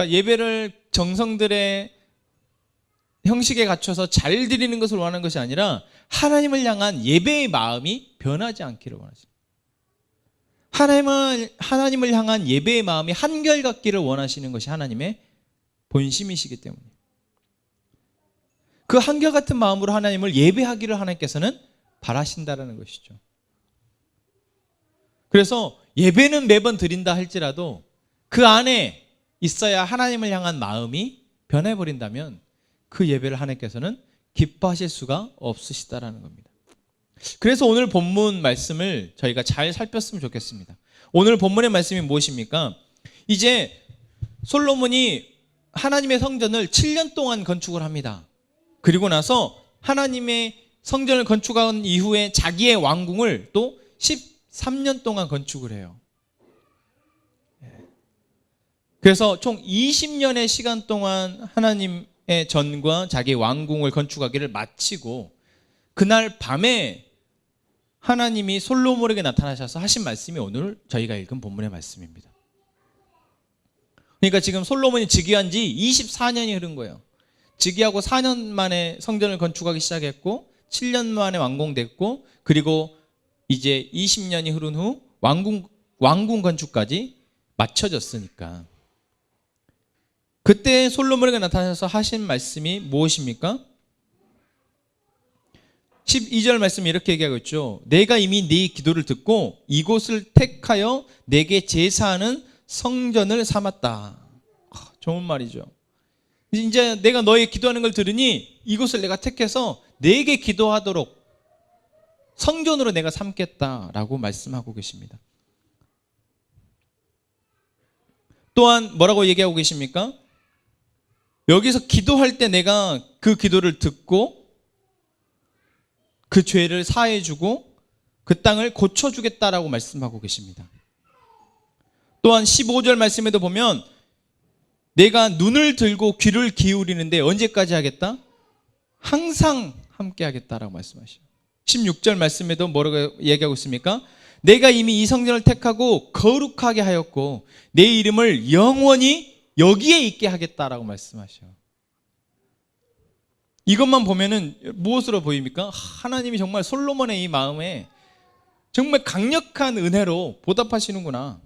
그러니까 예배를 정성들의 형식에 갖춰서 잘 드리는 것을 원하는 것이 아니라 하나님을 향한 예배의 마음이 변하지 않기를 원하십니다. 하나님을 향한 예배의 마음이 한결같기를 원하시는 것이 하나님의 본심이시기 때문에 그 한결같은 마음으로 하나님을 예배하기를 하나님께서는 바라신다라는 것이죠. 그래서 예배는 매번 드린다 할지라도 그 안에 있어야 하나님을 향한 마음이 변해버린다면 그 예배를 하나님께서는 기뻐하실 수가 없으시다라는 겁니다. 그래서 오늘 본문 말씀을 저희가 잘 살폈으면 좋겠습니다. 오늘 본문의 말씀이 무엇입니까? 이제 솔로몬이 하나님의 성전을 7년 동안 건축을 합니다. 그리고 나서 하나님의 성전을 건축한 이후에 자기의 왕궁을 또 13년 동안 건축을 해요. 그래서 총 20년의 시간 동안 하나님의 전과 자기의 왕궁을 건축하기를 마치고 그날 밤에 하나님이 솔로몬에게 나타나셔서 하신 말씀이 오늘 저희가 읽은 본문의 말씀입니다. 그러니까 지금 솔로몬이 즉위한 지 24년이 흐른 거예요. 즉위하고 4년 만에 성전을 건축하기 시작했고 7년 만에 완공됐고 그리고 이제 20년이 흐른 후 왕궁 건축까지 마쳐졌으니까 그때 솔로몬에게 나타나셔서 하신 말씀이 무엇입니까? 12절 말씀이 이렇게 얘기하고 있죠. 내가 이미 네 기도를 듣고 이곳을 택하여 내게 제사하는 성전을 삼았다. 좋은 말이죠. 이제 내가 너의 기도하는 걸 들으니 이곳을 내가 택해서 내게 기도하도록 성전으로 내가 삼겠다라고 말씀하고 계십니다. 또한 뭐라고 얘기하고 계십니까? 여기서 기도할 때 내가 그 기도를 듣고 그 죄를 사해주고 그 땅을 고쳐주겠다라고 말씀하고 계십니다. 또한 15절 말씀에도 보면 내가 눈을 들고 귀를 기울이는데 언제까지 하겠다? 항상 함께 하겠다라고 말씀하시죠. 16절 말씀에도 뭐라고 얘기하고 있습니까? 내가 이미 이 성전을 택하고 거룩하게 하였고 내 이름을 영원히 여기에 있게 하겠다라고 말씀하셔. 이것만 보면은 무엇으로 보입니까? 하나님이 정말 솔로몬의 이 마음에 정말 강력한 은혜로 보답하시는구나.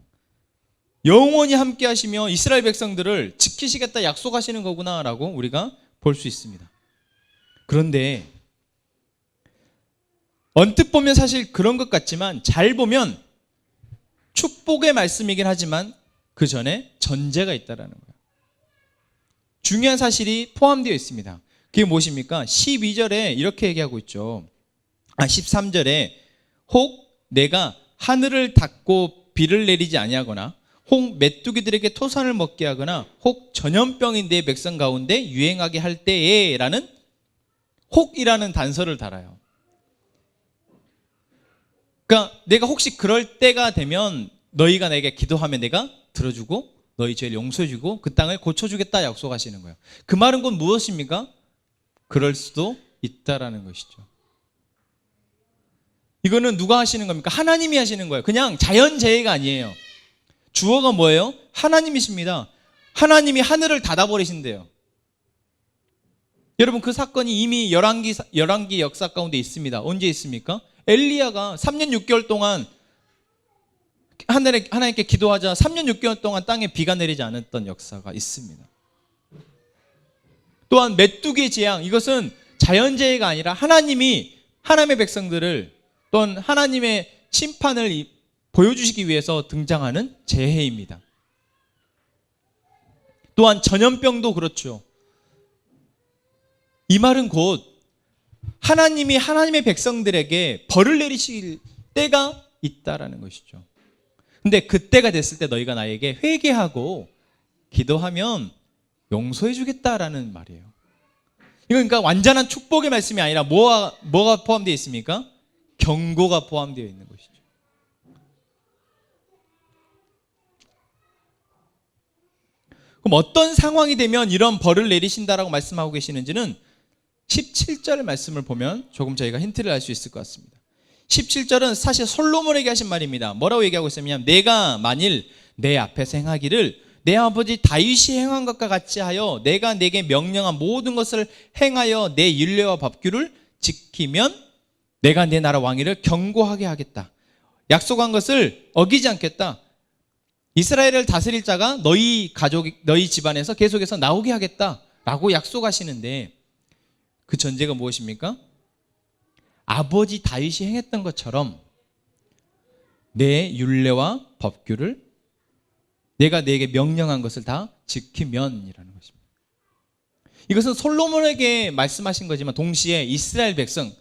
영원히 함께 하시며 이스라엘 백성들을 지키시겠다 약속하시는 거구나라고 우리가 볼 수 있습니다. 그런데 언뜻 보면 사실 그런 것 같지만 잘 보면 축복의 말씀이긴 하지만 그 전에 전제가 있다라는 거예요. 중요한 사실이 포함되어 있습니다. 그게 무엇입니까? 12절에 이렇게 얘기하고 있죠. 13절에 혹 내가 하늘을 닫고 비를 내리지 아니하거나 혹 메뚜기들에게 토산을 먹게 하거나 혹 전염병이 내 백성 가운데 유행하게 할 때에 라는 혹이라는 단서를 달아요. 그러니까 내가 혹시 그럴 때가 되면 너희가 내게 기도하면 내가 들어주고 너희 죄를 용서해주고 그 땅을 고쳐주겠다 약속하시는 거예요. 그 말은 곧 무엇입니까? 그럴 수도 있다라는 것이죠. 이거는 누가 하시는 겁니까? 하나님이 하시는 거예요. 그냥 자연재해가 아니에요. 주어가 뭐예요? 하나님이십니다. 하나님이 하늘을 닫아버리신대요. 여러분 그 사건이 이미 열왕기 역사 가운데 있습니다. 언제 있습니까? 엘리야가 3년 6개월 동안 하나님께 기도하자 3년 6개월 동안 땅에 비가 내리지 않았던 역사가 있습니다. 또한 메뚜기의 재앙, 이것은 자연재해가 아니라 하나님이 하나님의 백성들을 또는 하나님의 심판을 보여주시기 위해서 등장하는 재해입니다. 또한 전염병도 그렇죠. 이 말은 곧 하나님이 하나님의 백성들에게 벌을 내리실 때가 있다라는 것이죠. 근데 그때가 됐을 때 너희가 나에게 회개하고 기도하면 용서해 주겠다라는 말이에요. 이거 그러니까 완전한 축복의 말씀이 아니라 뭐가 포함되어 있습니까? 경고가 포함되어 있는 것이죠. 그럼 어떤 상황이 되면 이런 벌을 내리신다라고 말씀하고 계시는지는 17절 말씀을 보면 조금 저희가 힌트를 알 수 있을 것 같습니다. 17절은 사실 솔로몬에게 하신 말입니다. 뭐라고 얘기하고 있으면 내가 만일 내 앞에서 행하기를 내 아버지 다윗이 행한 것과 같이 하여 내가 내게 명령한 모든 것을 행하여 내 율례와 법규를 지키면 내가 내 나라 왕위를 견고하게 하겠다. 약속한 것을 어기지 않겠다. 이스라엘을 다스릴 자가 너희 가족, 너희 집안에서 계속해서 나오게 하겠다라고 약속하시는데 그 전제가 무엇입니까? 아버지 다윗이 행했던 것처럼 내 율례와 법규를 내가 내게 명령한 것을 다 지키면이라는 것입니다. 이것은 솔로몬에게 말씀하신 거지만 동시에 이스라엘 백성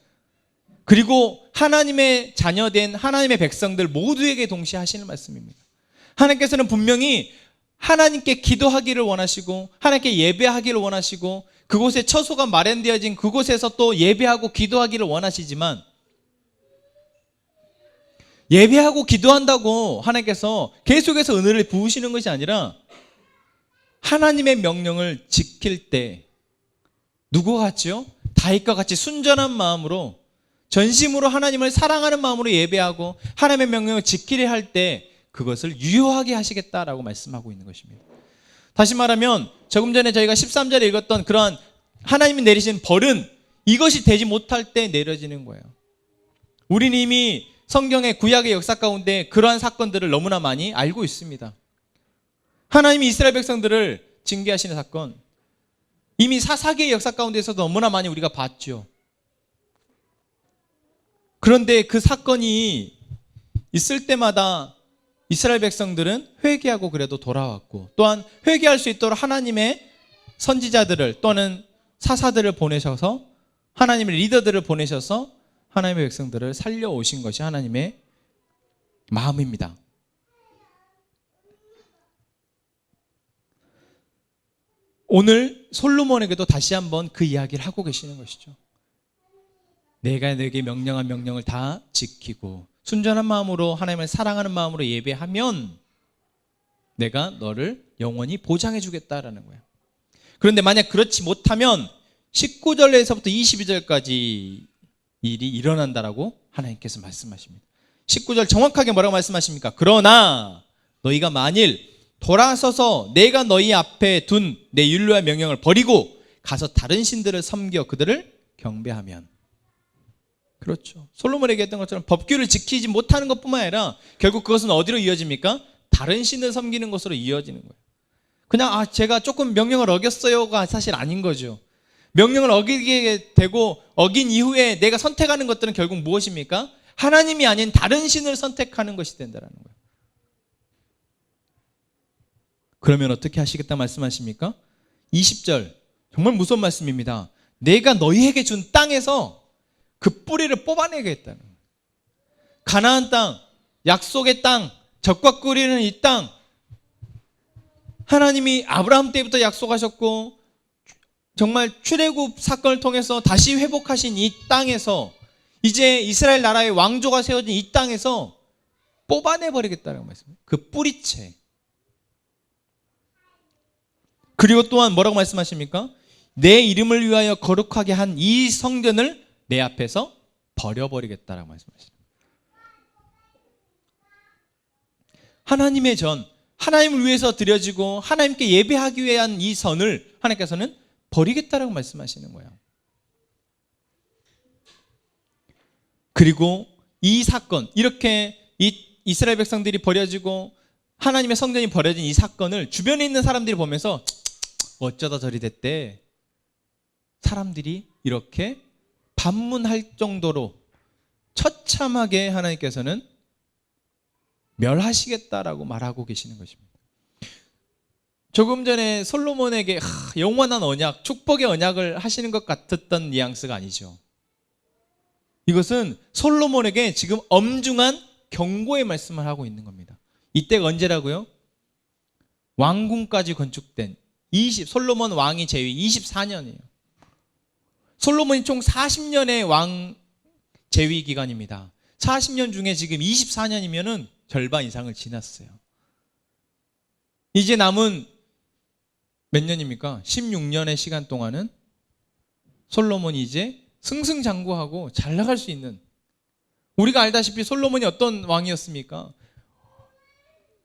그리고 하나님의 자녀된 하나님의 백성들 모두에게 동시에 하시는 말씀입니다. 하나님께서는 분명히 하나님께 기도하기를 원하시고 하나님께 예배하기를 원하시고 그곳에 처소가 마련되어진 그곳에서 또 예배하고 기도하기를 원하시지만 예배하고 기도한다고 하나님께서 계속해서 은혜를 부으시는 것이 아니라 하나님의 명령을 지킬 때 누구와 같지요? 다윗과 같이 순전한 마음으로 전심으로 하나님을 사랑하는 마음으로 예배하고 하나님의 명령을 지키려 할 때 그것을 유효하게 하시겠다라고 말씀하고 있는 것입니다. 다시 말하면 조금 전에 저희가 13절에 읽었던 그러한 하나님이 내리신 벌은 이것이 되지 못할 때 내려지는 거예요. 우리는 이미 성경의 구약의 역사 가운데 그러한 사건들을 너무나 많이 알고 있습니다. 하나님이 이스라엘 백성들을 징계하시는 사건 이미 사사기의 역사 가운데서도 너무나 많이 우리가 봤죠. 그런데 그 사건이 있을 때마다 이스라엘 백성들은 회개하고 그래도 돌아왔고 또한 회개할 수 있도록 하나님의 선지자들을 또는 사사들을 보내셔서 하나님의 리더들을 보내셔서 하나님의 백성들을 살려오신 것이 하나님의 마음입니다. 오늘 솔로몬에게도 다시 한번 그 이야기를 하고 계시는 것이죠. 내가 내게 명령한 명령을 다 지키고 순전한 마음으로 하나님을 사랑하는 마음으로 예배하면 내가 너를 영원히 보장해 주겠다라는 거예요. 그런데 만약 그렇지 못하면 19절에서부터 22절까지 일이 일어난다라고 하나님께서 말씀하십니다. 19절 정확하게 뭐라고 말씀하십니까? 그러나 너희가 만일 돌아서서 내가 너희 앞에 둔 내 율례와 명령을 버리고 가서 다른 신들을 섬겨 그들을 경배하면 그렇죠. 솔로몬에게 했던 것처럼 법규를 지키지 못하는 것뿐만 아니라 결국 그것은 어디로 이어집니까? 다른 신을 섬기는 것으로 이어지는 거예요. 그냥 제가 조금 명령을 어겼어요가 사실 아닌 거죠. 명령을 어기게 되고 어긴 이후에 내가 선택하는 것들은 결국 무엇입니까? 하나님이 아닌 다른 신을 선택하는 것이 된다는 거예요. 그러면 어떻게 하시겠다 말씀하십니까? 20절 정말 무서운 말씀입니다. 내가 너희에게 준 땅에서 그 뿌리를 뽑아내겠다는 거예요. 가나안 땅, 약속의 땅, 젖과 꿀이는 이 땅 하나님이 아브라함 때부터 약속하셨고 정말 출애굽 사건을 통해서 다시 회복하신 이 땅에서 이제 이스라엘 나라의 왕조가 세워진 이 땅에서 뽑아내버리겠다는 말씀이에요. 그 뿌리채. 그리고 또한 뭐라고 말씀하십니까? 내 이름을 위하여 거룩하게 한 이 성전을 내 앞에서 버려버리겠다라고 말씀하십니다. 하나님의 전, 하나님을 위해서 드려지고 하나님께 예배하기 위한 이 선을 하나님께서는 버리겠다라고 말씀하시는 거예요. 그리고 이 사건, 이렇게 이스라엘 백성들이 버려지고 하나님의 성전이 버려진 이 사건을 주변에 있는 사람들이 보면서 어쩌다 저리 됐대. 사람들이 이렇게 반문할 정도로 처참하게 하나님께서는 멸하시겠다라고 말하고 계시는 것입니다. 조금 전에 솔로몬에게 영원한 언약, 축복의 언약을 하시는 것 같았던 뉘앙스가 아니죠. 이것은 솔로몬에게 지금 엄중한 경고의 말씀을 하고 있는 겁니다. 이때가 언제라고요? 왕궁까지 건축된 솔로몬 왕이 제위 24년이에요. 솔로몬이 총 40년의 왕 제위 기간입니다. 40년 중에 지금 24년이면은 절반 이상을 지났어요. 이제 남은 몇 년입니까? 16년의 시간 동안은 솔로몬이 이제 승승장구하고 잘 나갈 수 있는, 우리가 알다시피 솔로몬이 어떤 왕이었습니까?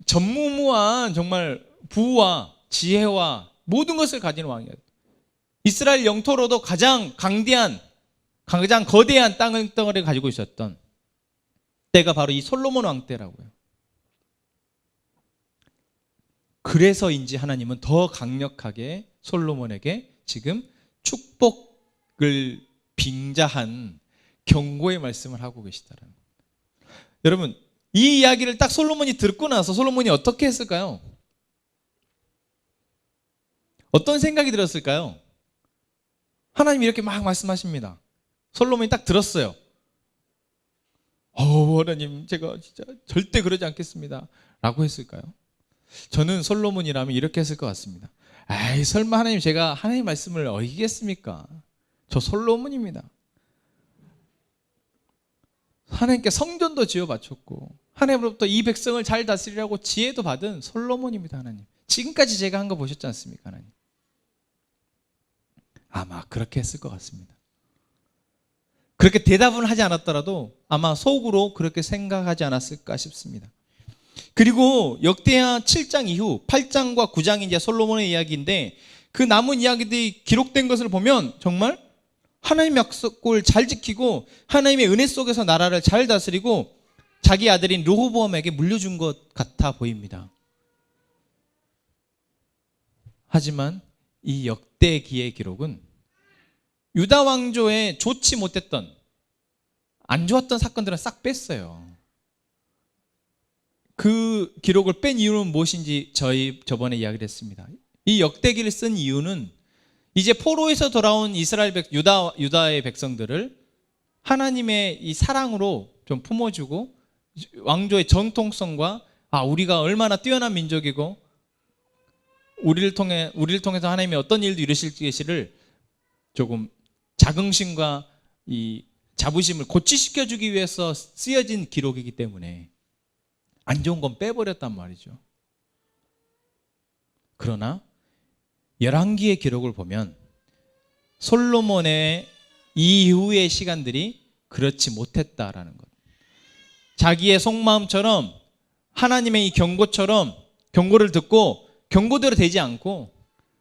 전무후무한 정말 부와 지혜와 모든 것을 가진 왕이었다. 이스라엘 영토로도 가장 강대한, 가장 거대한 땅덩어리를 가지고 있었던 때가 바로 이 솔로몬 왕 때라고요. 그래서인지 하나님은 더 강력하게 솔로몬에게 지금 축복을 빙자한 경고의 말씀을 하고 계시다는 겁니다. 여러분, 이 이야기를 딱 솔로몬이 듣고 나서 솔로몬이 어떻게 했을까요? 어떤 생각이 들었을까요? 하나님이 이렇게 막 말씀하십니다. 솔로몬이 딱 들었어요. 하나님, 제가 진짜 절대 그러지 않겠습니다 라고 했을까요? 저는 솔로몬이라면 이렇게 했을 것 같습니다. 아이, 설마 하나님, 제가 하나님 말씀을 어기겠습니까? 저 솔로몬입니다. 하나님께 성전도 지어 바쳤고 하나님으로부터 이 백성을 잘 다스리라고 지혜도 받은 솔로몬입니다. 하나님, 지금까지 제가 한 거 보셨지 않습니까? 하나님, 아마 그렇게 했을 것 같습니다. 그렇게 대답은 하지 않았더라도 아마 속으로 그렇게 생각하지 않았을까 싶습니다. 그리고 역대하 7장 이후 8장과 9장이 이제 솔로몬의 이야기인데, 그 남은 이야기들이 기록된 것을 보면 정말 하나님의 약속을 잘 지키고 하나님의 은혜 속에서 나라를 잘 다스리고 자기 아들인 르호보암에게 물려준 것 같아 보입니다. 하지만 이 역대기의 기록은 유다 왕조에 좋지 못했던, 안 좋았던 사건들은 싹 뺐어요. 그 기록을 뺀 이유는 무엇인지 저번에 이야기를 했습니다. 이 역대기를 쓴 이유는 이제 포로에서 돌아온 이스라엘 유다의 백성들을 하나님의 이 사랑으로 좀 품어주고, 왕조의 정통성과 우리가 얼마나 뛰어난 민족이고 우리를 통해서 하나님이 어떤 일도 이루실 것을 조금 자긍심과 이 자부심을 고취시켜주기 위해서 쓰여진 기록이기 때문에 안 좋은 건 빼버렸단 말이죠. 그러나 열왕기의 기록을 보면 솔로몬의 이후의 시간들이 그렇지 못했다라는 것. 자기의 속마음처럼 하나님의 이 경고를 듣고 경고대로 되지 않고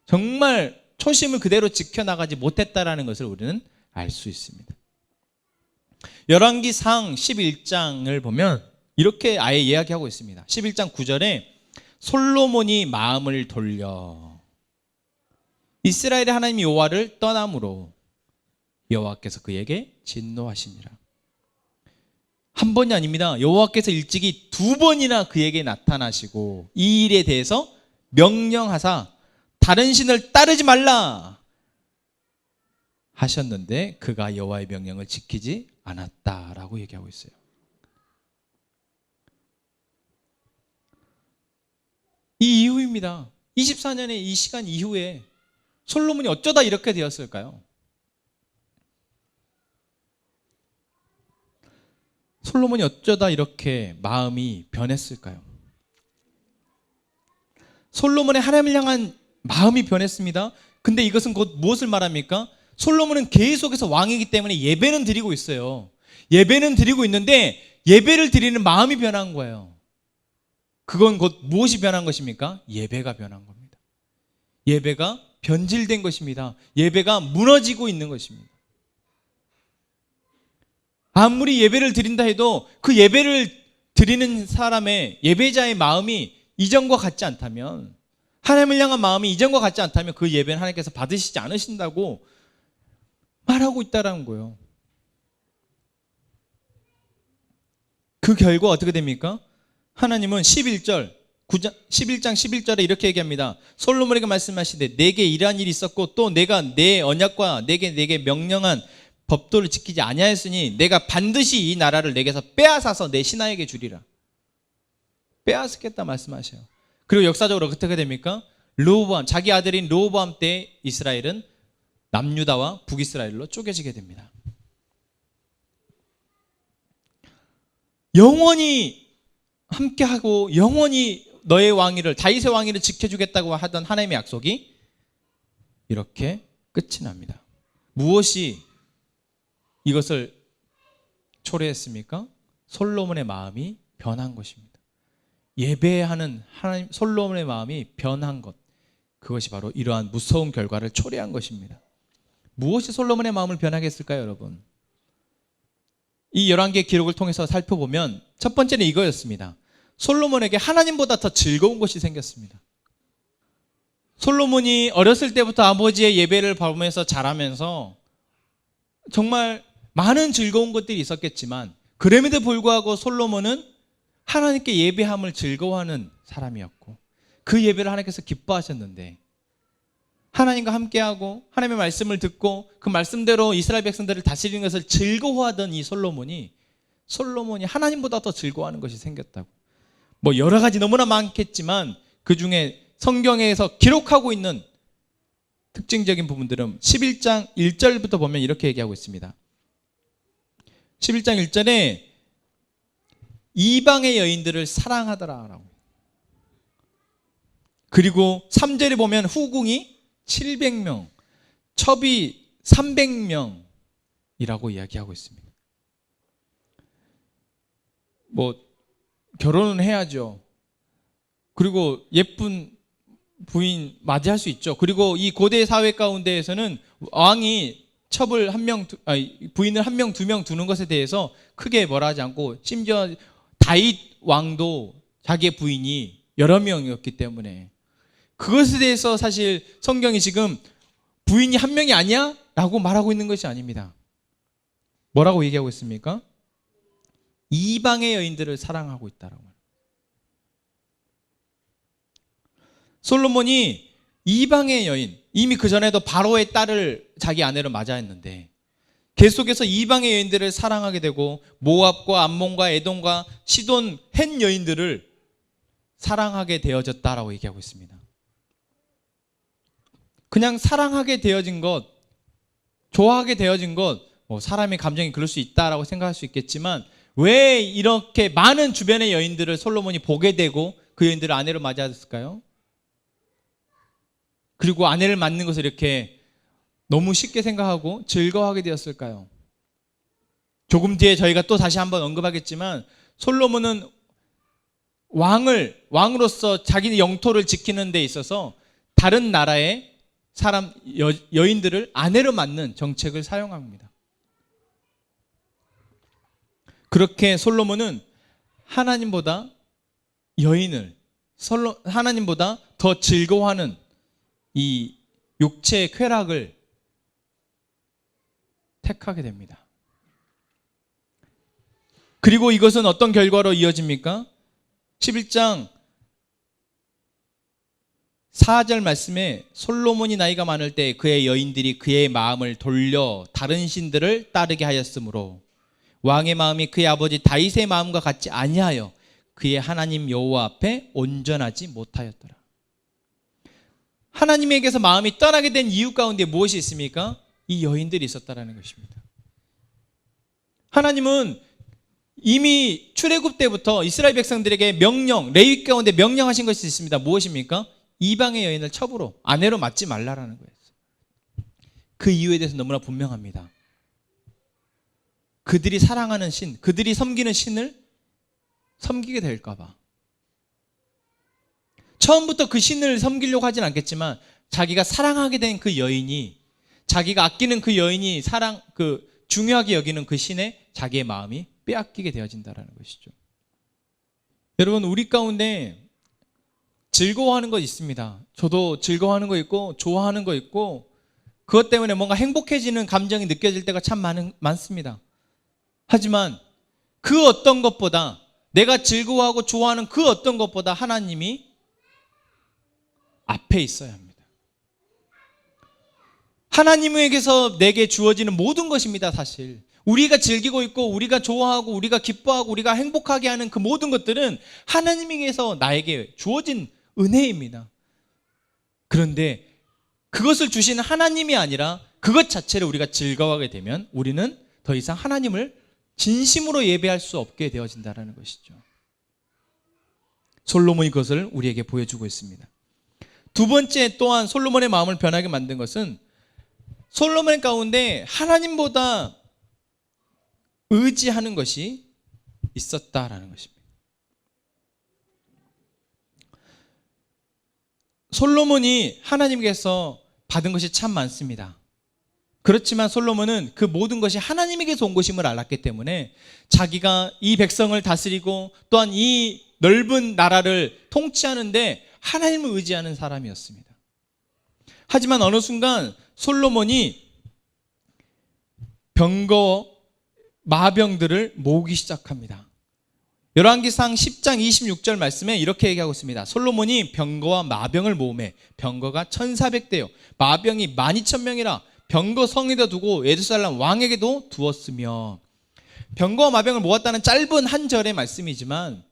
정말 초심을 그대로 지켜나가지 못했다라는 것을 우리는 알 수 있습니다. 열왕기상 11장을 보면 이렇게 아예 이야기하고 있습니다. 11장 9절에 솔로몬이 마음을 돌려 이스라엘의 하나님 여호와를 떠남으로 여호와께서 그에게 진노하시니라. 한 번이 아닙니다. 여호와께서 일찍이 2번이나 그에게 나타나시고 이 일에 대해서 명령하사 다른 신을 따르지 말라 하셨는데 그가 여호와의 명령을 지키지 않았다라고 얘기하고 있어요. 이 이후입니다. 24년의 이 시간 이후에 솔로몬이 어쩌다 이렇게 되었을까요? 솔로몬이 어쩌다 이렇게 마음이 변했을까요? 솔로몬의 하나님을 향한 마음이 변했습니다. 근데 이것은 곧 무엇을 말합니까? 솔로몬은 계속해서 왕이기 때문에 예배는 드리고 있어요. 예배는 드리고 있는데 예배를 드리는 마음이 변한 거예요. 그건 곧 무엇이 변한 것입니까? 예배가 변한 겁니다. 예배가 변질된 것입니다. 예배가 무너지고 있는 것입니다. 아무리 예배를 드린다 해도 그 예배를 드리는 사람의 예배자의 마음이 이전과 같지 않다면, 하나님을 향한 마음이 이전과 같지 않다면 그 예배는 하나님께서 받으시지 않으신다고 말하고 있다는 거예요. 그 결과 어떻게 됩니까? 하나님은 11장 11절에 이렇게 얘기합니다. 솔로몬에게 말씀하시되 내게 이러한 일이 있었고 또 내가 내 언약과 내게 명령한 법도를 지키지 아니하였으니 내가 반드시 이 나라를 내게서 빼앗아서 내 신하에게 주리라. 빼앗겠다 말씀하셔요. 그리고 역사적으로 어떻게 됩니까? 르호보암, 자기 아들인 르호보암 때 이스라엘은 남유다와 북이스라엘로 쪼개지게 됩니다. 영원히 함께하고 영원히 너의 왕위를, 다윗의 왕위를 지켜주겠다고 하던 하나님의 약속이 이렇게 끝이 납니다. 무엇이 이것을 초래했습니까? 솔로몬의 마음이 변한 것입니다. 예배하는 하나님 솔로몬의 마음이 변한 것, 그것이 바로 이러한 무서운 결과를 초래한 것입니다. 무엇이 솔로몬의 마음을 변하게 했을까요, 여러분? 이 11개의 기록을 통해서 살펴보면 첫 번째는 이거였습니다. 솔로몬에게 하나님보다 더 즐거운 것이 생겼습니다. 솔로몬이 어렸을 때부터 아버지의 예배를 보면서 자라면서 정말 많은 즐거운 것들이 있었겠지만, 그럼에도 불구하고 솔로몬은 하나님께 예배함을 즐거워하는 사람이었고, 그 예배를 하나님께서 기뻐하셨는데, 하나님과 함께하고 하나님의 말씀을 듣고 그 말씀대로 이스라엘 백성들을 다스리는 것을 즐거워하던 이 솔로몬이 하나님보다 더 즐거워하는 것이 생겼다고. 뭐 여러 가지 너무나 많겠지만 그 중에 성경에서 기록하고 있는 특징적인 부분들은 11장 1절부터 보면 이렇게 얘기하고 있습니다. 11장 1절에 이방의 여인들을 사랑하더라라고. 그리고 3절에 보면 후궁이 700명, 첩이 300명이라고 이야기하고 있습니다. 뭐 결혼은 해야죠. 그리고 예쁜 부인 맞이할 수 있죠. 그리고 이 고대 사회 가운데에서는 왕이 첩을 부인을 1명, 2명 두는 것에 대해서 크게 뭐라 하지 않고, 심지어 다윗 왕도 자기의 부인이 여러 명이었기 때문에 그것에 대해서 사실 성경이 지금 부인이 1명이 아니야? 라고 말하고 있는 것이 아닙니다. 뭐라고 얘기하고 있습니까? 이방의 여인들을 사랑하고 있다라고. 솔로몬이 이방의 여인, 이미 그전에도 바로의 딸을 자기 아내로 맞이했는데 계속해서 이방의 여인들을 사랑하게 되고, 모압과 암몬과 에돔과 시돈 헷 여인들을 사랑하게 되어졌다라고 얘기하고 있습니다. 그냥 사랑하게 되어진 것, 좋아하게 되어진 것, 뭐 사람의 감정이 그럴 수 있다라고 생각할 수 있겠지만, 왜 이렇게 많은 주변의 여인들을 솔로몬이 보게 되고 그 여인들을 아내로 맞이했을까요? 그리고 아내를 맞는 것을 이렇게 너무 쉽게 생각하고 즐거워하게 되었을까요? 조금 뒤에 저희가 또 다시 한번 언급하겠지만, 솔로몬은 왕으로서 자기 영토를 지키는 데 있어서 다른 나라의 여인들을 아내로 맞는 정책을 사용합니다. 그렇게 솔로몬은 하나님보다 하나님보다 더 즐거워하는 이 육체의 쾌락을 택하게 됩니다. 그리고 이것은 어떤 결과로 이어집니까? 11장 4절 말씀에 솔로몬이 나이가 많을 때 그의 여인들이 그의 마음을 돌려 다른 신들을 따르게 하였으므로 왕의 마음이 그의 아버지 다윗의 마음과 같지 아니하여 그의 하나님 여호와 앞에 온전하지 못하였더라. 하나님에게서 마음이 떠나게 된 이유 가운데 무엇이 있습니까? 이 여인들이 있었다라는 것입니다. 하나님은 이미 출애굽 때부터 이스라엘 백성들에게 레위기 가운데 명령하신 것이 있습니다. 무엇입니까? 이방의 여인을 첩으로, 아내로 맞지 말라라는 거예요. 그 이유에 대해서 너무나 분명합니다. 그들이 사랑하는 신, 그들이 섬기는 신을 섬기게 될까 봐. 처음부터 그 신을 섬기려고 하진 않겠지만, 자기가 사랑하게 된 그 여인이, 자기가 아끼는 그 여인이 중요하게 여기는 그 신에 자기의 마음이 빼앗기게 되어진다는 것이죠. 여러분, 우리 가운데 즐거워하는 것 있습니다. 저도 즐거워하는 거 있고 좋아하는 거 있고, 그것 때문에 뭔가 행복해지는 감정이 느껴질 때가 참 많습니다. 하지만 그 어떤 것보다, 내가 즐거워하고 좋아하는 그 어떤 것보다 하나님이 앞에 있어야 합니다. 하나님에게서 내게 주어지는 모든 것입니다. 사실 우리가 즐기고 있고 우리가 좋아하고 우리가 기뻐하고 우리가 행복하게 하는 그 모든 것들은 하나님에게서 나에게 주어진 은혜입니다. 그런데 그것을 주시는 하나님이 아니라 그것 자체를 우리가 즐거워하게 되면 우리는 더 이상 하나님을 진심으로 예배할 수 없게 되어진다는 것이죠. 솔로몬이 그것을 우리에게 보여주고 있습니다. 두 번째, 또한 솔로몬의 마음을 변하게 만든 것은 솔로몬 가운데 하나님보다 의지하는 것이 있었다라는 것입니다. 솔로몬이 하나님께서 받은 것이 참 많습니다. 그렇지만 솔로몬은 그 모든 것이 하나님에게서 온 것임을 알았기 때문에 자기가 이 백성을 다스리고 또한 이 넓은 나라를 통치하는데 하나님을 의지하는 사람이었습니다. 하지만 어느 순간 솔로몬이 병거 마병들을 모으기 시작합니다. 열왕기상 10장 26절 말씀에 이렇게 얘기하고 있습니다. 솔로몬이 병거와 마병을 모으매 병거가 1400대요 마병이 12000명이라 병거 성에다 두고 예루살렘 왕에게도 두었으며. 병거와 마병을 모았다는 짧은 한 절의 말씀이지만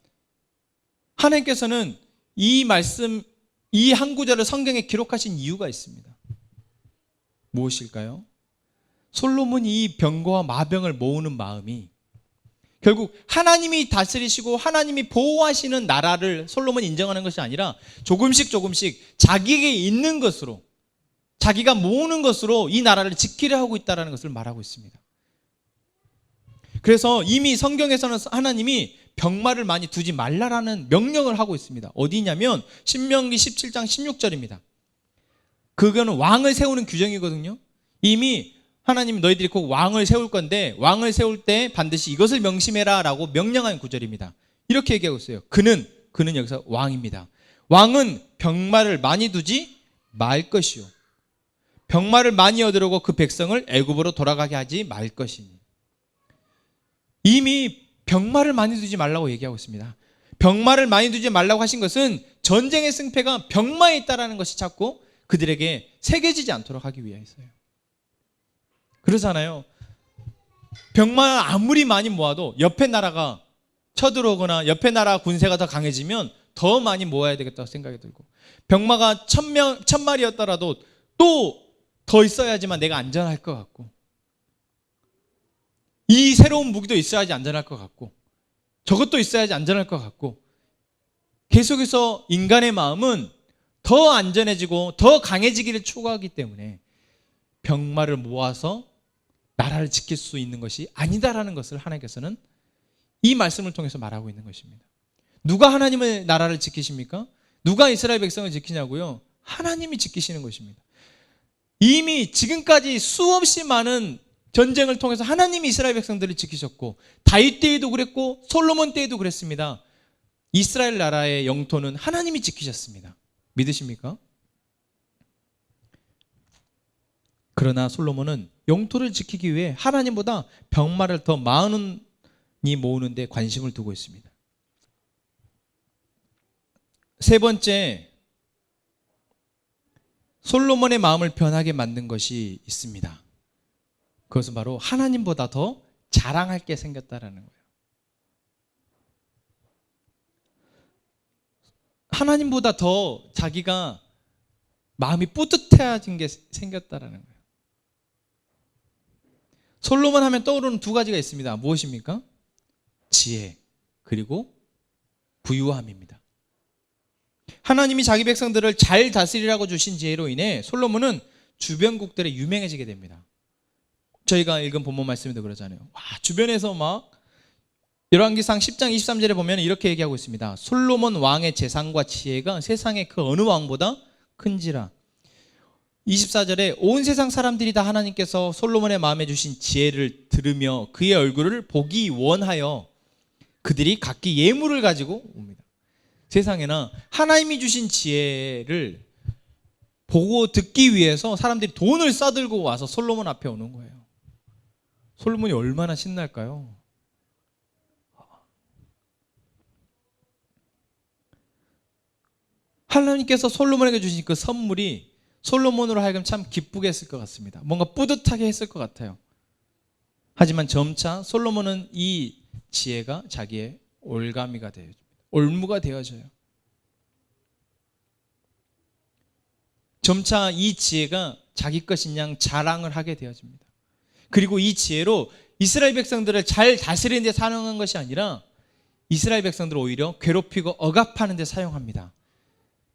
하나님께서는 이 말씀, 이 한 구절을 성경에 기록하신 이유가 있습니다. 무엇일까요? 솔로몬이 이 병거와 마병을 모으는 마음이 결국 하나님이 다스리시고 하나님이 보호하시는 나라를 솔로몬이 인정하는 것이 아니라 조금씩 자기에게 있는 것으로, 자기가 모으는 것으로 이 나라를 지키려 하고 있다는 것을 말하고 있습니다. 그래서 이미 성경에서는 하나님이 병마를 많이 두지 말라라는 명령을 하고 있습니다. 어디냐면 신명기 17장 16절입니다. 그거는 왕을 세우는 규정이거든요. 이미 하나님 너희들이 꼭 왕을 세울 건데 왕을 세울 때 반드시 이것을 명심해라 라고 명령한 구절입니다. 이렇게 얘기하고 있어요. 그는 여기서 왕입니다. 왕은 병마를 많이 두지 말 것이요 병마를 많이 얻으려고 그 백성을 애굽으로 돌아가게 하지 말 것이니. 이미 병마를 많이 두지 말라고 얘기하고 있습니다. 병마를 많이 두지 말라고 하신 것은 전쟁의 승패가 병마에 있다는 것이 자꾸 그들에게 새겨지지 않도록 하기 위해서요. 그러잖아요. 병마 아무리 많이 모아도 옆에 나라가 쳐들어오거나 옆에 나라 군세가 더 강해지면 더 많이 모아야 되겠다고 생각이 들고, 병마가 1000마리였더라도 또 더 있어야지만 내가 안전할 것 같고, 이 새로운 무기도 있어야지 안전할 것 같고, 저것도 있어야지 안전할 것 같고, 계속해서 인간의 마음은 더 안전해지고 더 강해지기를 추구하기 때문에 병마를 모아서 나라를 지킬 수 있는 것이 아니다라는 것을 하나님께서는 이 말씀을 통해서 말하고 있는 것입니다. 누가 하나님의 나라를 지키십니까? 누가 이스라엘 백성을 지키냐고요? 하나님이 지키시는 것입니다. 이미 지금까지 수없이 많은 전쟁을 통해서 하나님이 이스라엘 백성들을 지키셨고, 다윗 때에도 그랬고 솔로몬 때에도 그랬습니다. 이스라엘 나라의 영토는 하나님이 지키셨습니다. 믿으십니까? 그러나 솔로몬은 영토를 지키기 위해 하나님보다 병마를 더 많이 모으는 데 관심을 두고 있습니다. 세 번째, 솔로몬의 마음을 변하게 만든 것이 있습니다. 그것은 바로 하나님보다 더 자랑할 게 생겼다라는 거예요. 하나님보다 더 자기가 마음이 뿌듯해진 게 생겼다라는 거예요. 솔로몬 하면 떠오르는 두 가지가 있습니다. 무엇입니까? 지혜, 그리고 부유함입니다. 하나님이 자기 백성들을 잘 다스리라고 주신 지혜로 인해 솔로몬은 주변국들에 유명해지게 됩니다. 저희가 읽은 본문 말씀에도 그러잖아요. 와, 주변에서 막 열왕기상 10장 23절에 보면 이렇게 얘기하고 있습니다. 솔로몬 왕의 재산과 지혜가 세상의 그 어느 왕보다 큰지라. 24절에 온 세상 사람들이 다 하나님께서 솔로몬의 마음에 주신 지혜를 들으며 그의 얼굴을 보기 원하여 그들이 각기 예물을 가지고 옵니다. 세상에나 하나님이 주신 지혜를 보고 듣기 위해서 사람들이 돈을 싸들고 와서 솔로몬 앞에 오는 거예요. 솔로몬이 얼마나 신날까요? 하나님께서 솔로몬에게 주신 그 선물이 솔로몬으로 하여금 참 기쁘게 했을 것 같습니다. 뭔가 뿌듯하게 했을 것 같아요. 하지만 점차 솔로몬은 이 지혜가 자기의 올가미가 되어집니다. 올무가 되어져요. 점차 이 지혜가 자기 것인 양 자랑을 하게 되어집니다. 그리고 이 지혜로 이스라엘 백성들을 잘 다스리는 데 사용한 것이 아니라 이스라엘 백성들을 오히려 괴롭히고 억압하는 데 사용합니다.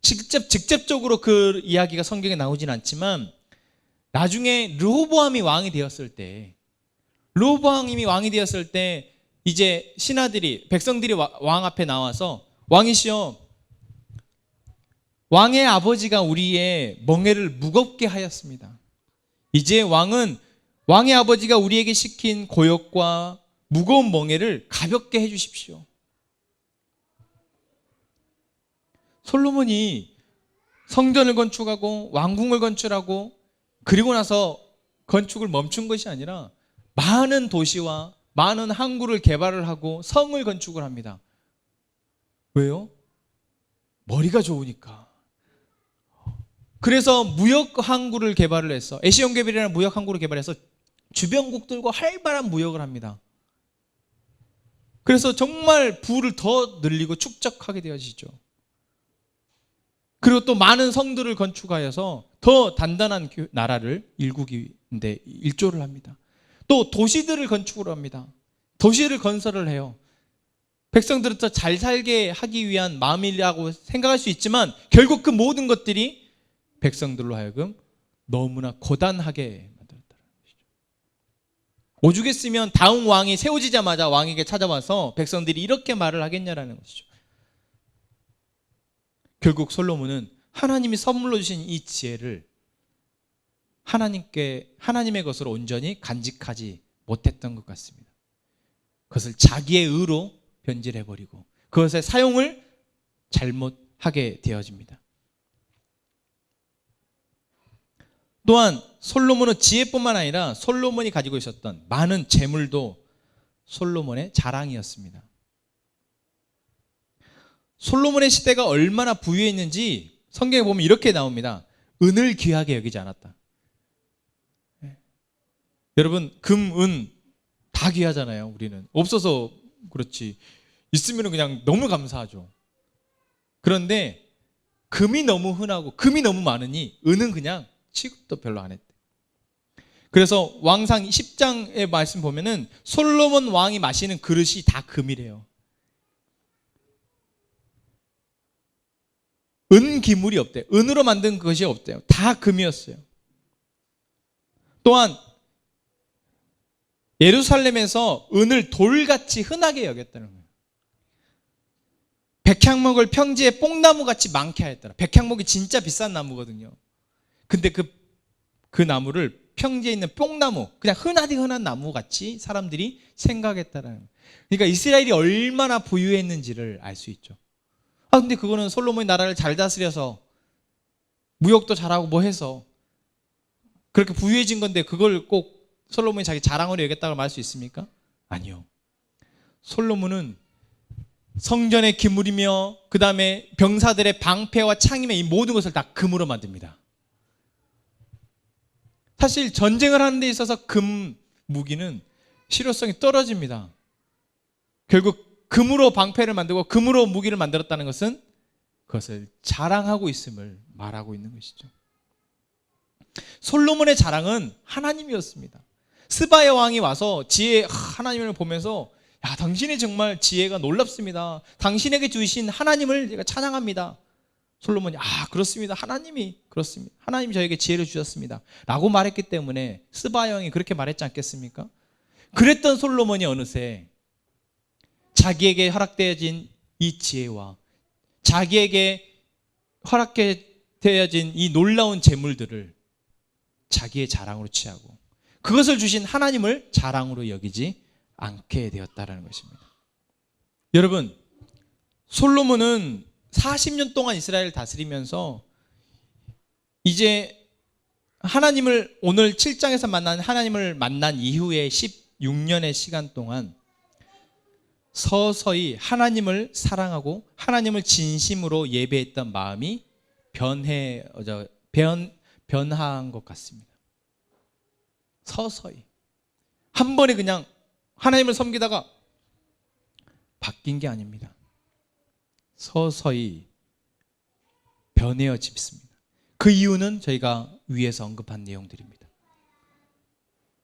직접적으로 그 이야기가 성경에 나오진 않지만 나중에 르호보암이 왕이 되었을 때, 르호보암이 왕이 되었을 때 이제 신하들이, 백성들이 왕 앞에 나와서 왕이시여, 왕의 아버지가 우리의 멍에를 무겁게 하였습니다. 이제 왕의 아버지가 우리에게 시킨 고역과 무거운 멍에를 가볍게 해주십시오. 솔로몬이 성전을 건축하고 왕궁을 건축하고 그리고 나서 건축을 멈춘 것이 아니라 많은 도시와 많은 항구를 개발을 하고 성을 건축을 합니다. 왜요? 머리가 좋으니까. 그래서 무역 항구를 개발을 해서 에시온게빌이라는 무역 항구를 개발해서 주변국들과 활발한 무역을 합니다. 그래서 정말 부를 더 늘리고 축적하게 되어지죠. 그리고 또 많은 성들을 건축하여서 더 단단한 나라를 일구기인데 일조를 합니다. 또 도시들을 건축을 합니다. 도시를 건설을 해요. 백성들은 더 잘 살게 하기 위한 마음이라고 생각할 수 있지만 결국 그 모든 것들이 백성들로 하여금 너무나 고단하게 만들었다는 것이죠. 오죽 했으면 다음 왕이 세워지자마자 왕에게 찾아와서 백성들이 이렇게 말을 하겠냐라는 것이죠. 결국 솔로몬은 하나님이 선물로 주신 이 지혜를 하나님의 것으로 온전히 간직하지 못했던 것 같습니다. 그것을 자기의 의로 변질해버리고 그것의 사용을 잘못하게 되어집니다. 또한 솔로몬은 지혜뿐만 아니라 솔로몬이 가지고 있었던 많은 재물도 솔로몬의 자랑이었습니다. 솔로몬의 시대가 얼마나 부유했는지 성경에 보면 이렇게 나옵니다. 은을 귀하게 여기지 않았다. 여러분, 금, 은 다 귀하잖아요. 우리는 없어서 그렇지 있으면 그냥 너무 감사하죠. 그런데 금이 너무 흔하고 금이 너무 많으니 은은 그냥 취급도 별로 안 했대. 그래서 왕상 10장의 말씀 보면은 솔로몬 왕이 마시는 그릇이 다 금이래요. 은 기물이 없대요. 은으로 만든 것이 없대요. 다 금이었어요. 또한 예루살렘에서 은을 돌같이 흔하게 여겼다는 거예요. 백향목을 평지에 뽕나무같이 많게 하였더라. 백향목이 진짜 비싼 나무거든요. 근데 그 나무를 평지에 있는 뽕나무, 그냥 흔한 나무같이 사람들이 생각했다는 거예요. 그러니까 이스라엘이 얼마나 부유했는지를 알 수 있죠. 근데 그거는 솔로몬이 나라를 잘 다스려서 무역도 잘하고 뭐 해서 그렇게 부유해진 건데 그걸 꼭 솔로몬이 자기 자랑으로 여겼다고 말할 수 있습니까? 아니요. 솔로몬은 성전의 기물이며 그 다음에 병사들의 방패와 창이며 이 모든 것을 다 금으로 만듭니다. 사실 전쟁을 하는 데 있어서 금 무기는 실효성이 떨어집니다. 결국 금으로 방패를 만들고 금으로 무기를 만들었다는 것은 그것을 자랑하고 있음을 말하고 있는 것이죠. 솔로몬의 자랑은 하나님이었습니다. 스바의 왕이 와서 하나님을 보면서 야, 당신이 정말 지혜가 놀랍습니다. 당신에게 주신 하나님을 제가 찬양합니다. 솔로몬이 그렇습니다. 하나님이 그렇습니다. 하나님이 저에게 지혜를 주셨습니다. 라고 말했기 때문에 스바 왕이 그렇게 말했지 않겠습니까? 그랬던 솔로몬이 어느새 자기에게 허락되어진 이 지혜와 자기에게 허락되어진 이 놀라운 재물들을 자기의 자랑으로 취하고 그것을 주신 하나님을 자랑으로 여기지 않게 되었다는 것입니다. 여러분, 솔로몬은 40년 동안 이스라엘을 다스리면서 이제 하나님을 오늘 7장에서 만난 하나님을 만난 이후에 16년의 시간 동안 서서히 하나님을 사랑하고 하나님을 진심으로 예배했던 마음이 변화한 것 같습니다. 서서히 한 번에 그냥 하나님을 섬기다가 바뀐 게 아닙니다. 서서히 변해집니다. 그 이유는 저희가 위에서 언급한 내용들입니다.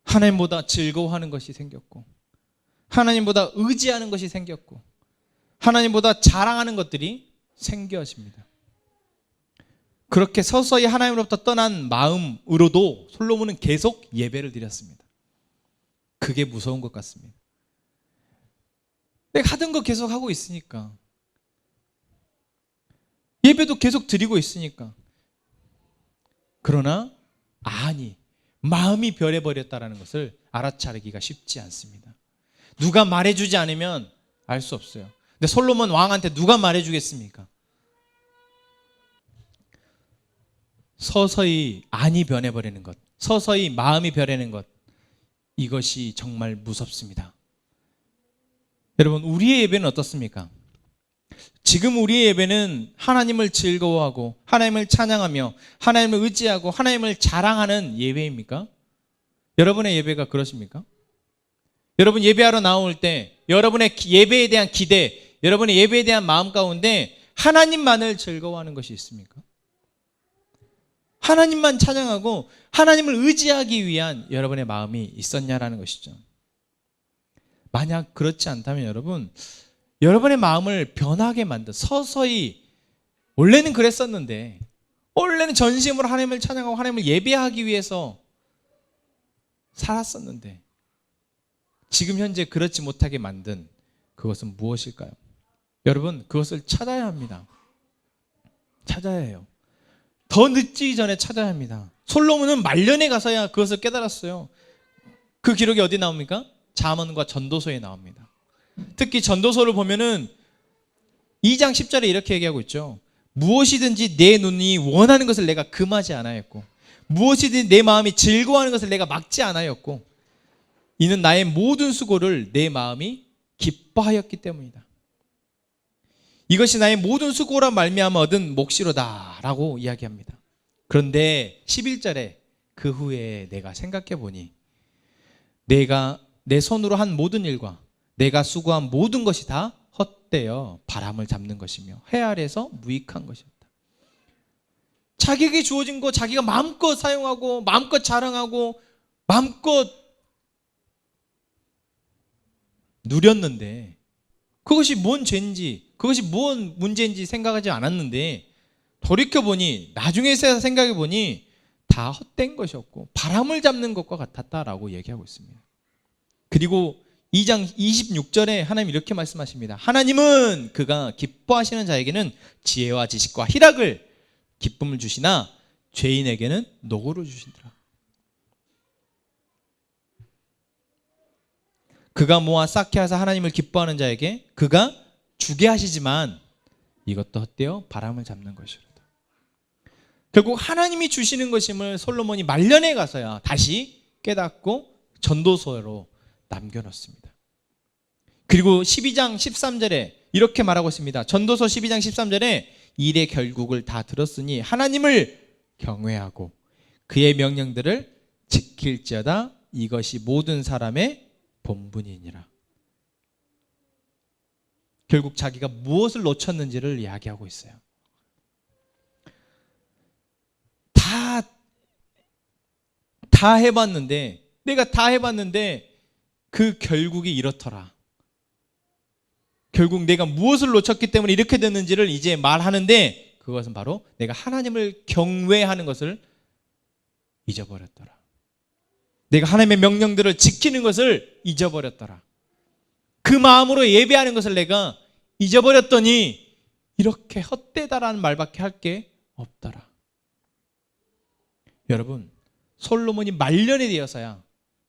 하나님보다 즐거워하는 것이 생겼고 하나님보다 의지하는 것이 생겼고 하나님보다 자랑하는 것들이 생겨집니다. 그렇게 서서히 하나님으로부터 떠난 마음으로도 솔로몬은 계속 예배를 드렸습니다. 그게 무서운 것 같습니다. 내가 하던 거 계속 하고 있으니까 예배도 계속 드리고 있으니까. 그러나 아니, 마음이 변해버렸다는 것을 알아차리기가 쉽지 않습니다. 누가 말해주지 않으면 알 수 없어요. 근데 솔로몬 왕한테 누가 말해주겠습니까? 서서히 안이 변해버리는 것, 서서히 마음이 변하는 것, 이것이 정말 무섭습니다. 여러분, 우리의 예배는 어떻습니까? 지금 우리의 예배는 하나님을 즐거워하고 하나님을 찬양하며 하나님을 의지하고 하나님을 자랑하는 예배입니까? 여러분의 예배가 그러십니까? 여러분 예배하러 나올 때 여러분의 예배에 대한 기대, 여러분의 예배에 대한 마음 가운데 하나님만을 즐거워하는 것이 있습니까? 하나님만 찬양하고 하나님을 의지하기 위한 여러분의 마음이 있었냐라는 것이죠. 만약 그렇지 않다면 여러분의 마음을 변하게 만든, 서서히, 원래는 그랬었는데, 원래는 전심으로 하나님을 찬양하고 하나님을 예배하기 위해서 살았었는데, 지금 현재 그렇지 못하게 만든 그것은 무엇일까요? 여러분, 그것을 찾아야 합니다. 찾아야 해요. 더 늦기 전에 찾아야 합니다. 솔로몬은 말년에 가서야 그것을 깨달았어요. 그 기록이 어디 나옵니까? 잠언과 전도서에 나옵니다. 특히 전도서를 보면은 2장 10절에 이렇게 얘기하고 있죠. 무엇이든지 내 눈이 원하는 것을 내가 금하지 않았고, 무엇이든지 내 마음이 즐거워하는 것을 내가 막지 않았고, 이는 나의 모든 수고를 내 마음이 기뻐하였기 때문이다. 이것이 나의 모든 수고라 말미암아 얻은 몫이로다 라고 이야기합니다. 그런데 11절에 그 후에 내가 생각해 보니 내가 내 손으로 한 모든 일과 내가 수고한 모든 것이 다 헛되어 바람을 잡는 것이며 해 아래에서 무익한 것이었다. 자기에게 주어진 거 자기가 마음껏 사용하고 마음껏 자랑하고 마음껏 누렸는데, 그것이 뭔 죄인지, 그것이 뭔 문제인지 생각하지 않았는데, 돌이켜보니, 나중에 생각해보니 다 헛된 것이었고 바람을 잡는 것과 같았다라고 얘기하고 있습니다. 그리고 2장 26절에 하나님 이렇게 말씀하십니다. 하나님은 그가 기뻐하시는 자에게는 지혜와 지식과 희락을, 기쁨을 주시나 죄인에게는 노고를 주시더라. 그가 모아 쌓게 하사 하나님을 기뻐하는 자에게 그가 주게 하시지만 이것도 헛되어 바람을 잡는 것이로다. 결국 하나님이 주시는 것임을 솔로몬이 말년에 가서야 다시 깨닫고 전도서로 남겨놓습니다. 그리고 12장 13절에 이렇게 말하고 있습니다. 전도서 12장 13절에 일의 결국을 다 들었으니 하나님을 경외하고 그의 명령들을 지킬지어다. 이것이 모든 사람의 본분이니라. 결국 자기가 무엇을 놓쳤는지를 이야기하고 있어요. 다 해봤는데, 내가 다 해봤는데 그 결국이 이렇더라. 결국 내가 무엇을 놓쳤기 때문에 이렇게 됐는지를 이제 말하는데, 그것은 바로 내가 하나님을 경외하는 것을 잊어버렸더라. 내가 하나님의 명령들을 지키는 것을 잊어버렸더라. 그 마음으로 예배하는 것을 내가 잊어버렸더니 이렇게 헛되다라는 말밖에 할 게 없더라. 여러분, 솔로몬이 말년이 되어서야,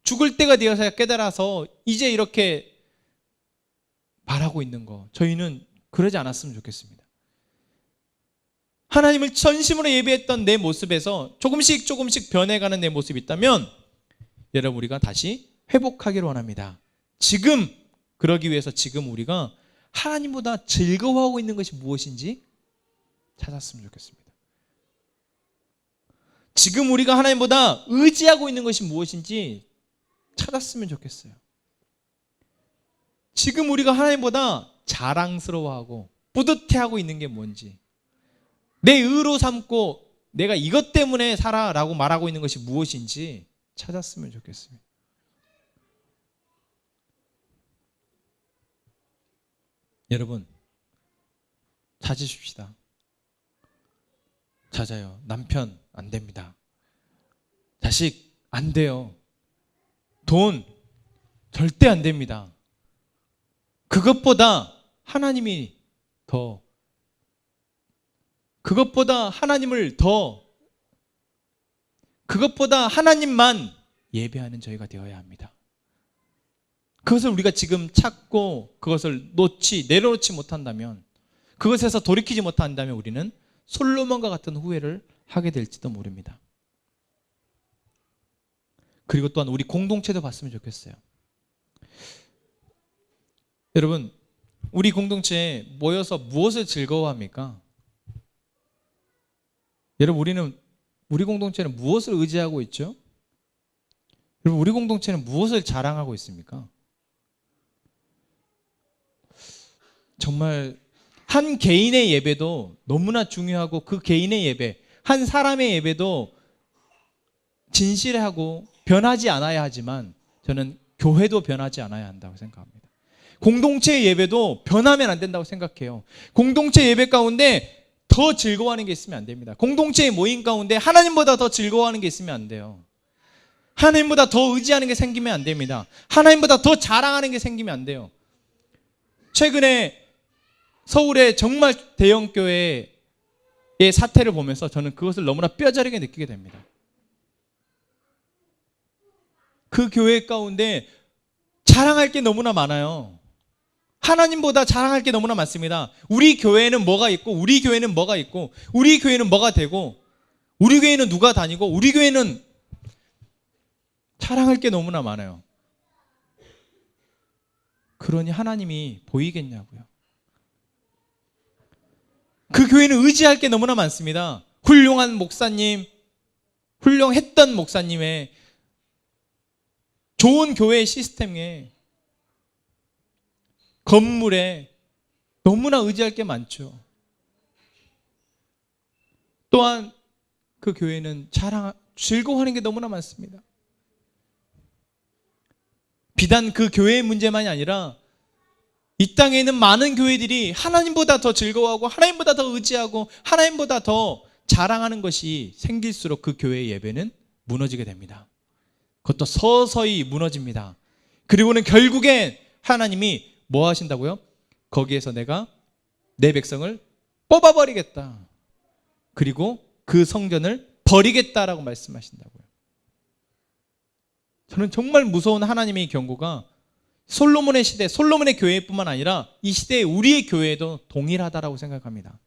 죽을 때가 되어서야 깨달아서 이제 이렇게 말하고 있는 거, 저희는 그러지 않았으면 좋겠습니다. 하나님을 전심으로 예배했던 내 모습에서 조금씩 변해가는 내 모습이 있다면 여러분, 우리가 다시 회복하기를 원합니다. 지금 그러기 위해서 지금 우리가 하나님보다 즐거워하고 있는 것이 무엇인지 찾았으면 좋겠습니다. 지금 우리가 하나님보다 의지하고 있는 것이 무엇인지 찾았으면 좋겠어요. 지금 우리가 하나님보다 자랑스러워하고 뿌듯해하고 있는 게 뭔지, 내 의로 삼고 내가 이것 때문에 살아라고 말하고 있는 것이 무엇인지 찾았으면 좋겠습니다. 여러분, 찾으십시다. 찾아요. 남편 안 됩니다. 자식 안 돼요. 돈 절대 안 됩니다. 그것보다 하나님이 더 그것보다 하나님만 예배하는 저희가 되어야 합니다. 그것을 우리가 지금 찾고 그것을 내려놓지 못한다면, 그것에서 돌이키지 못한다면 우리는 솔로몬과 같은 후회를 하게 될지도 모릅니다. 그리고 또한 우리 공동체도 봤으면 좋겠어요. 여러분, 우리 공동체에 모여서 무엇을 즐거워합니까? 여러분, 우리 공동체는 무엇을 의지하고 있죠? 여러분, 우리 공동체는 무엇을 자랑하고 있습니까? 정말 한 개인의 예배도 너무나 중요하고, 그 개인의 예배, 한 사람의 예배도 진실하고 변하지 않아야 하지만, 저는 교회도 변하지 않아야 한다고 생각합니다. 공동체의 예배도 변하면 안 된다고 생각해요. 공동체 예배 가운데 더 즐거워하는 게 있으면 안 됩니다. 공동체의 모임 가운데 하나님보다 더 즐거워하는 게 있으면 안 돼요. 하나님보다 더 의지하는 게 생기면 안 됩니다. 하나님보다 더 자랑하는 게 생기면 안 돼요. 최근에 서울의 정말 대형 교회의 사태를 보면서 저는 그것을 너무나 뼈저리게 느끼게 됩니다. 그 교회 가운데 자랑할 게 너무나 많아요. 하나님보다 자랑할 게 너무나 많습니다. 우리 교회는 뭐가 있고, 우리 교회는 뭐가 있고, 우리 교회는 뭐가 되고, 우리 교회는 누가 다니고, 우리 교회는 자랑할 게 너무나 많아요. 그러니 하나님이 보이겠냐고요. 그 교회는 의지할 게 너무나 많습니다. 훌륭한 목사님, 훌륭했던 목사님의 좋은 교회 시스템에, 건물에 너무나 의지할 게 많죠. 또한 그 교회는 즐거워하는 게 너무나 많습니다. 비단 그 교회의 문제만이 아니라 이 땅에 있는 많은 교회들이 하나님보다 더 즐거워하고, 하나님보다 더 의지하고, 하나님보다 더 자랑하는 것이 생길수록 그 교회의 예배는 무너지게 됩니다. 그것도 서서히 무너집니다. 그리고는 결국엔 하나님이 뭐 하신다고요? 거기에서 내가 내 백성을 뽑아버리겠다. 그리고 그 성전을 버리겠다라고 말씀하신다고요. 저는 정말 무서운 하나님의 경고가 솔로몬의 시대, 솔로몬의 교회뿐만 아니라 이 시대의 우리의 교회에도 동일하다라고 생각합니다.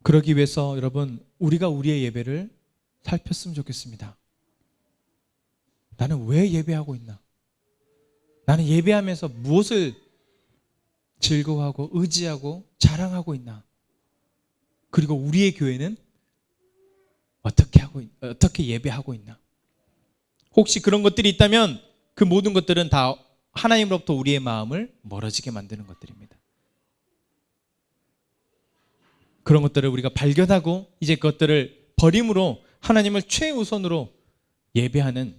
그러기 위해서 여러분, 우리가 우리의 예배를 살폈으면 좋겠습니다. 나는 왜 예배하고 있나? 나는 예배하면서 무엇을 즐거워하고 의지하고 자랑하고 있나? 그리고 우리의 교회는 어떻게 예배하고 있나? 혹시 그런 것들이 있다면 그 모든 것들은 다 하나님으로부터 우리의 마음을 멀어지게 만드는 것들입니다. 그런 것들을 우리가 발견하고 이제 그것들을 버림으로 하나님을 최우선으로 예배하는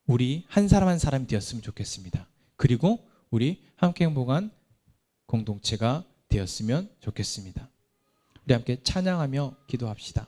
우리 한 사람 한 사람이 되었으면 좋겠습니다. 그리고 우리 함께 행복한 공동체가 되었으면 좋겠습니다. 우리 함께 찬양하며 기도합시다.